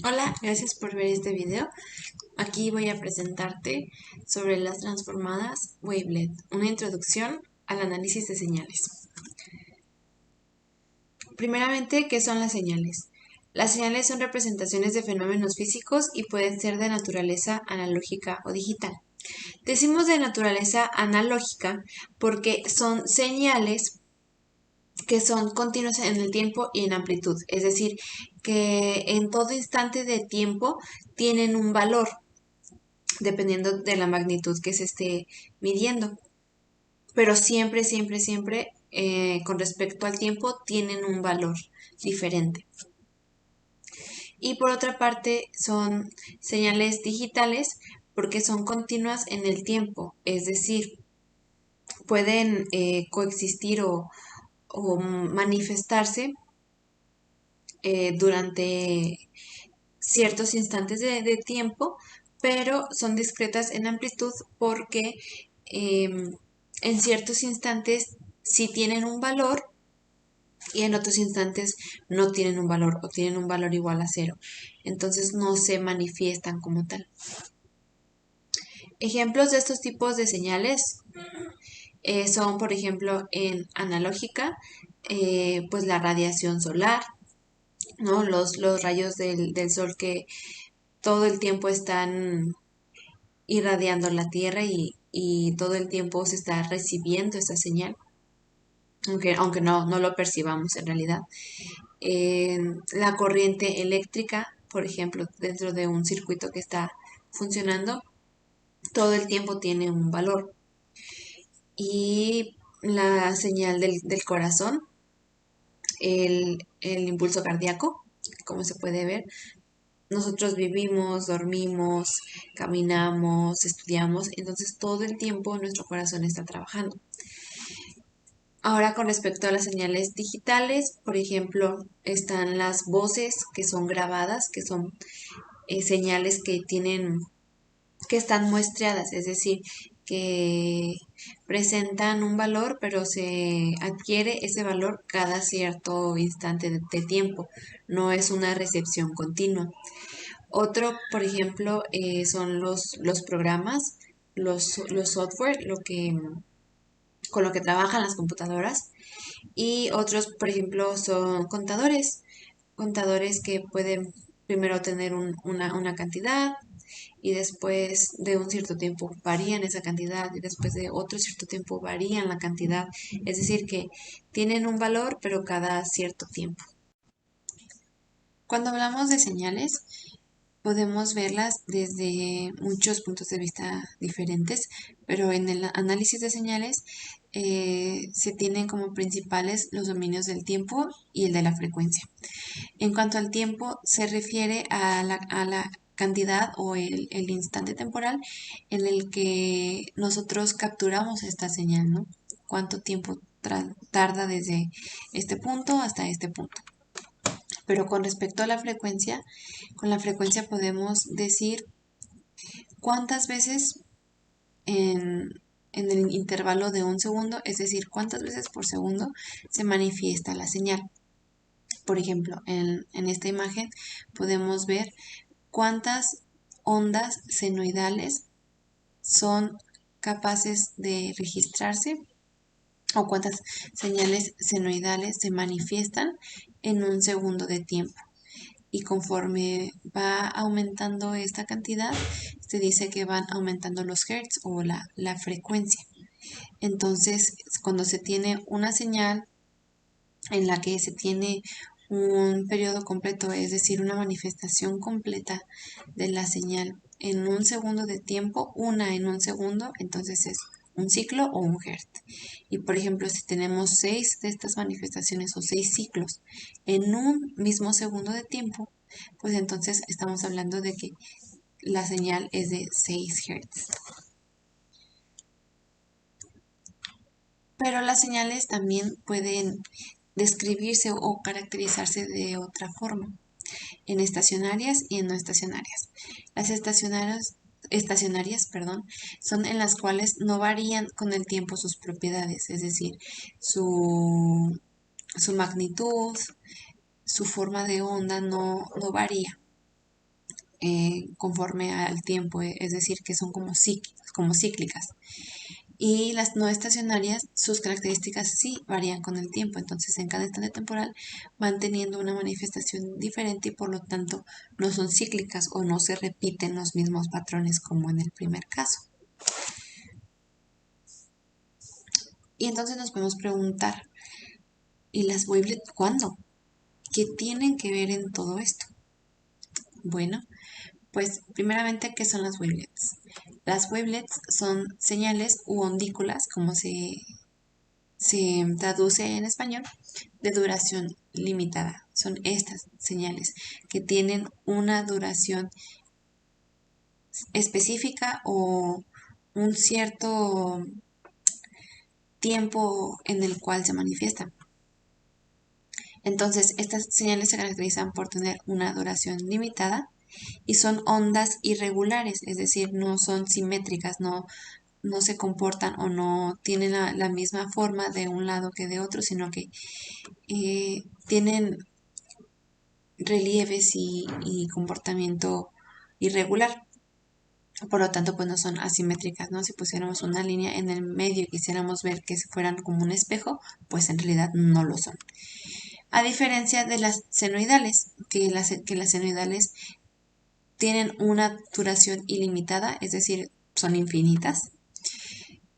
Hola, gracias por ver este video. Aquí voy a presentarte sobre las transformadas wavelet, una introducción al análisis de señales. Primeramente, ¿qué son las señales? Las señales son representaciones de fenómenos físicos y pueden ser de naturaleza analógica o digital. Decimos de naturaleza analógica porque son señales que son continuas en el tiempo y en amplitud, es decir, que en todo instante de tiempo tienen un valor dependiendo de la magnitud que se esté midiendo. Pero siempre, siempre, siempre, con respecto al tiempo, tienen un valor diferente. Y por otra parte, son señales digitales porque son continuas en el tiempo, es decir, pueden coexistir o manifestarse durante ciertos instantes de tiempo, pero son discretas en amplitud porque en ciertos instantes sí tienen un valor y en otros instantes no tienen un valor o tienen un valor igual a cero. Entonces no se manifiestan como tal. Ejemplos de estos tipos de señales son, por ejemplo, en analógica, pues la radiación solar, ¿no? Los rayos del sol que todo el tiempo están irradiando la Tierra y todo el tiempo se está recibiendo esa señal, aunque no lo percibamos en realidad. La corriente eléctrica, por ejemplo, dentro de un circuito que está funcionando, todo el tiempo tiene un valor. Y la señal del corazón, el impulso cardíaco, como se puede ver, nosotros vivimos, dormimos, caminamos, estudiamos, entonces todo el tiempo nuestro corazón está trabajando. Ahora con respecto a las señales digitales, por ejemplo, están las voces que son grabadas, que son señales que están muestreadas, es decir, que presentan un valor, pero se adquiere ese valor cada cierto instante de tiempo, no es una recepción continua. Otro, por ejemplo, son los programas, los software, con lo que trabajan las computadoras. Y otros, por ejemplo, son contadores que pueden primero tener una cantidad y después de un cierto tiempo varían esa cantidad y después de otro cierto tiempo varían la cantidad. Es decir, que tienen un valor, pero cada cierto tiempo. Cuando hablamos de señales, podemos verlas desde muchos puntos de vista diferentes, pero en el análisis de señales se tienen como principales los dominios del tiempo y el de la frecuencia. En cuanto al tiempo, se refiere a la cantidad o el instante temporal en el que nosotros capturamos esta señal, ¿no? Cuánto tiempo tarda desde este punto hasta este punto. Pero con respecto a la frecuencia, con la frecuencia podemos decir cuántas veces en el intervalo de un segundo, es decir, cuántas veces por segundo se manifiesta la señal. Por ejemplo, en esta imagen podemos ver cuántas ondas senoidales son capaces de registrarse o cuántas señales senoidales se manifiestan en un segundo de tiempo. Y conforme va aumentando esta cantidad, se dice que van aumentando los hertz o la frecuencia. Entonces, cuando se tiene una señal en la que se tiene un periodo completo, es decir, una manifestación completa de la señal en un segundo de tiempo, una en un segundo, entonces es un ciclo o un hertz. Y por ejemplo, si tenemos 6 de estas manifestaciones o 6 ciclos en un mismo segundo de tiempo, pues entonces estamos hablando de que la señal es de 6 hertz. Pero las señales también pueden describirse o caracterizarse de otra forma, en estacionarias y en no estacionarias. Las estacionarias, perdón, son en las cuales no varían con el tiempo sus propiedades, es decir, su magnitud, su forma de onda no varía. conforme al tiempo, es decir, que son como cíclicas. Y las no estacionarias, sus características sí varían con el tiempo, entonces en cada instante temporal van teniendo una manifestación diferente y por lo tanto no son cíclicas o no se repiten los mismos patrones como en el primer caso. Y entonces nos podemos preguntar, ¿y las wavelets cuándo? ¿Qué tienen que ver en todo esto? Bueno, pues primeramente, ¿qué son las wavelets? Las wavelets son señales u ondículas, como se traduce en español, de duración limitada. Son estas señales que tienen una duración específica o un cierto tiempo en el cual se manifiestan. Entonces, estas señales se caracterizan por tener una duración limitada y son ondas irregulares, es decir, no son simétricas, no se comportan o no tienen la misma forma de un lado que de otro, sino que tienen relieves y comportamiento irregular. Por lo tanto, pues no son asimétricas, ¿no? Si pusiéramos una línea en el medio y quisiéramos ver que se fueran como un espejo, pues en realidad no lo son. A diferencia de las senoidales, que las senoidales tienen una duración ilimitada, es decir, son infinitas.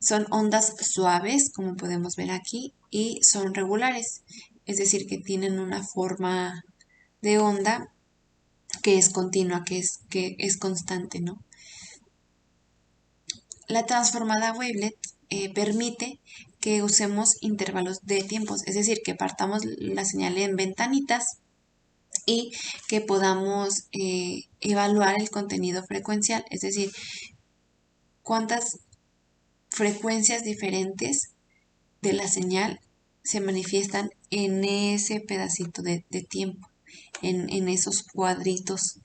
Son ondas suaves, como podemos ver aquí, y son regulares, es decir, que tienen una forma de onda que es continua, que es constante, ¿no? La transformada wavelet permite que usemos intervalos de tiempos, es decir, que partamos la señal en ventanitas y que podamos evaluar el contenido frecuencial, es decir, cuántas frecuencias diferentes de la señal se manifiestan en ese pedacito de tiempo, en esos cuadritos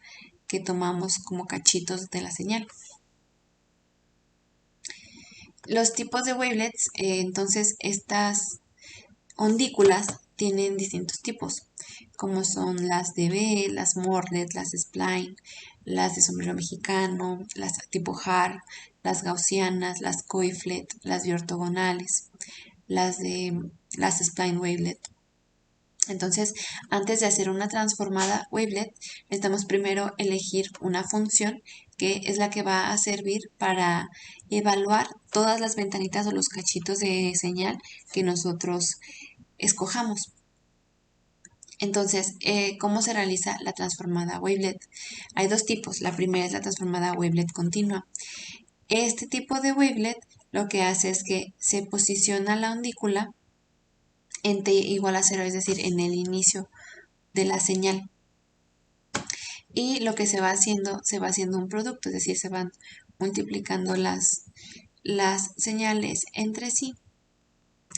que tomamos como cachitos de la señal. Los tipos de wavelets, entonces estas ondículas tienen distintos tipos, como son las dB, las Morlet, las Spline, las de sombrero mexicano, las tipo HAR, las gaussianas, las Coiflet, las biortogonales, las Spline Wavelet. Entonces, antes de hacer una transformada wavelet, necesitamos primero elegir una función que es la que va a servir para evaluar todas las ventanitas o los cachitos de señal que nosotros escojamos. Entonces, ¿cómo se realiza la transformada wavelet? Hay dos tipos. La primera es la transformada wavelet continua. Este tipo de wavelet lo que hace es que se posiciona la ondícula en t igual a 0, es decir, en el inicio de la señal. Y lo que se va haciendo un producto, es decir, se van multiplicando las señales entre sí.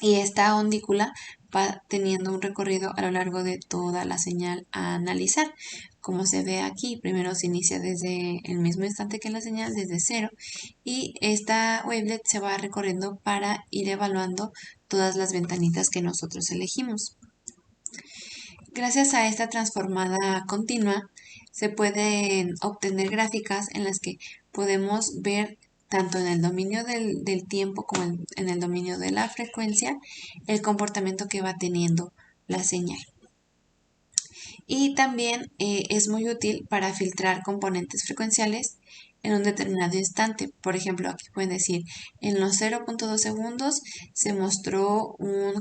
Y esta ondícula va teniendo un recorrido a lo largo de toda la señal a analizar. Como se ve aquí, primero se inicia desde el mismo instante que la señal, desde 0, y esta wavelet se va recorriendo para ir evaluando todas las ventanitas que nosotros elegimos. Gracias a esta transformada continua, se pueden obtener gráficas en las que podemos ver tanto en el dominio del tiempo como en el dominio de la frecuencia el comportamiento que va teniendo la señal. Y también es muy útil para filtrar componentes frecuenciales en un determinado instante. Por ejemplo, aquí pueden decir, en los 0.2 segundos se mostró un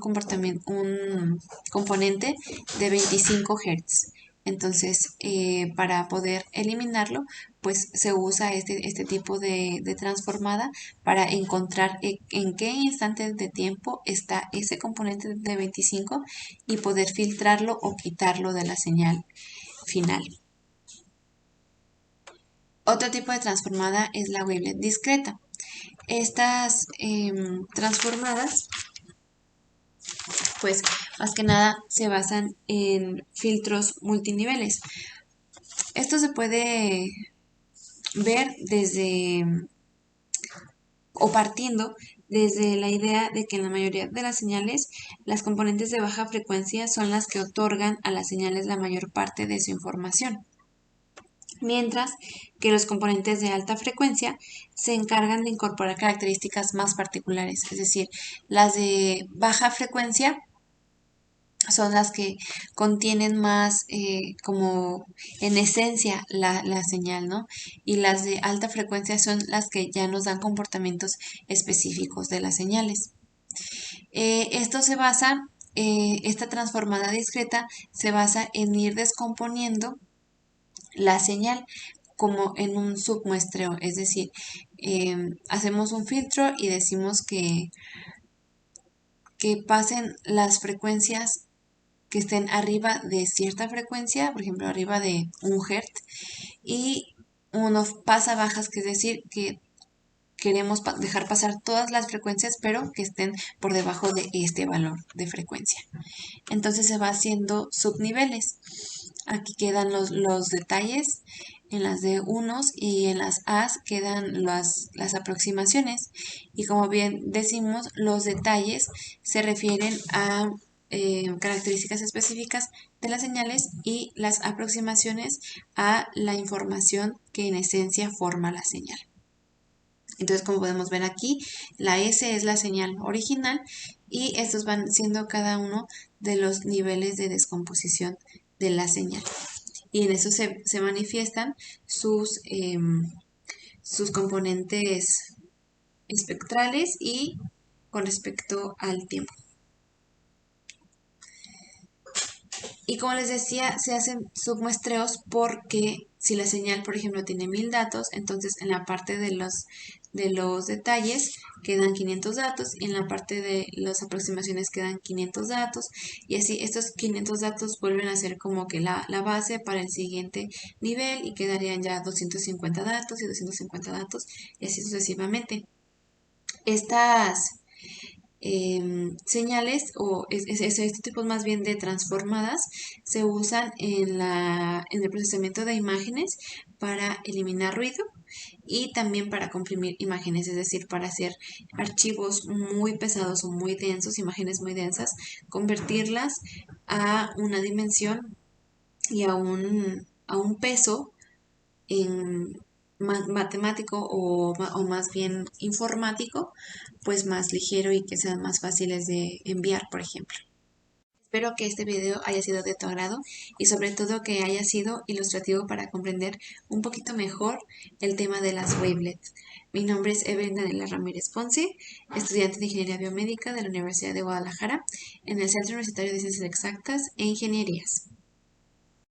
componente de 25 Hz. Entonces, para poder eliminarlo, pues se usa este tipo de transformada para encontrar en qué instante de tiempo está ese componente de 25 y poder filtrarlo o quitarlo de la señal final. Otro tipo de transformada es la wavelet discreta. Estas transformadas, pues más que nada se basan en filtros multiniveles. Esto se puede ver desde o partiendo desde la idea de que en la mayoría de las señales las componentes de baja frecuencia son las que otorgan a las señales la mayor parte de su información. mientras que los componentes de alta frecuencia se encargan de incorporar características más particulares, es decir, las de baja frecuencia son las que contienen más como en esencia la señal, ¿no? Y las de alta frecuencia son las que ya nos dan comportamientos específicos de las señales. Esto se basa, esta transformada discreta se basa en ir descomponiendo la señal como en un submuestreo, es decir, hacemos un filtro y decimos que pasen las frecuencias que estén arriba de cierta frecuencia, por ejemplo, arriba de 1 Hz, y uno pasa bajas, que es decir, que queremos dejar pasar todas las frecuencias, pero que estén por debajo de este valor de frecuencia. Entonces se va haciendo subniveles. Aquí quedan los detalles, en las de unos y en las As quedan las aproximaciones. Y como bien decimos, los detalles se refieren a características específicas de las señales y las aproximaciones a la información que en esencia forma la señal. Entonces, como podemos ver aquí, la S es la señal original y estos van siendo cada uno de los niveles de descomposición de la señal. Y en eso se manifiestan sus componentes espectrales y con respecto al tiempo. Y como les decía, se hacen submuestreos porque si la señal, por ejemplo, tiene 1000 datos, entonces en la parte de los detalles quedan 500 datos y en la parte de las aproximaciones quedan 500 datos y así estos 500 datos vuelven a ser como que la base para el siguiente nivel y quedarían ya 250 datos y 250 datos y así sucesivamente. Estas señales o estos tipos más bien de transformadas se usan en el procesamiento de imágenes para eliminar ruido y también para comprimir imágenes, es decir, para hacer archivos muy pesados o muy densos, imágenes muy densas, convertirlas a una dimensión y a un peso en matemático o más bien informático, pues más ligero y que sean más fáciles de enviar, por ejemplo. Espero que este video haya sido de tu agrado y sobre todo que haya sido ilustrativo para comprender un poquito mejor el tema de las wavelets. Mi nombre es Evelyn Daniela Ramírez Ponce, estudiante de Ingeniería Biomédica de la Universidad de Guadalajara en el Centro Universitario de Ciencias Exactas e Ingenierías.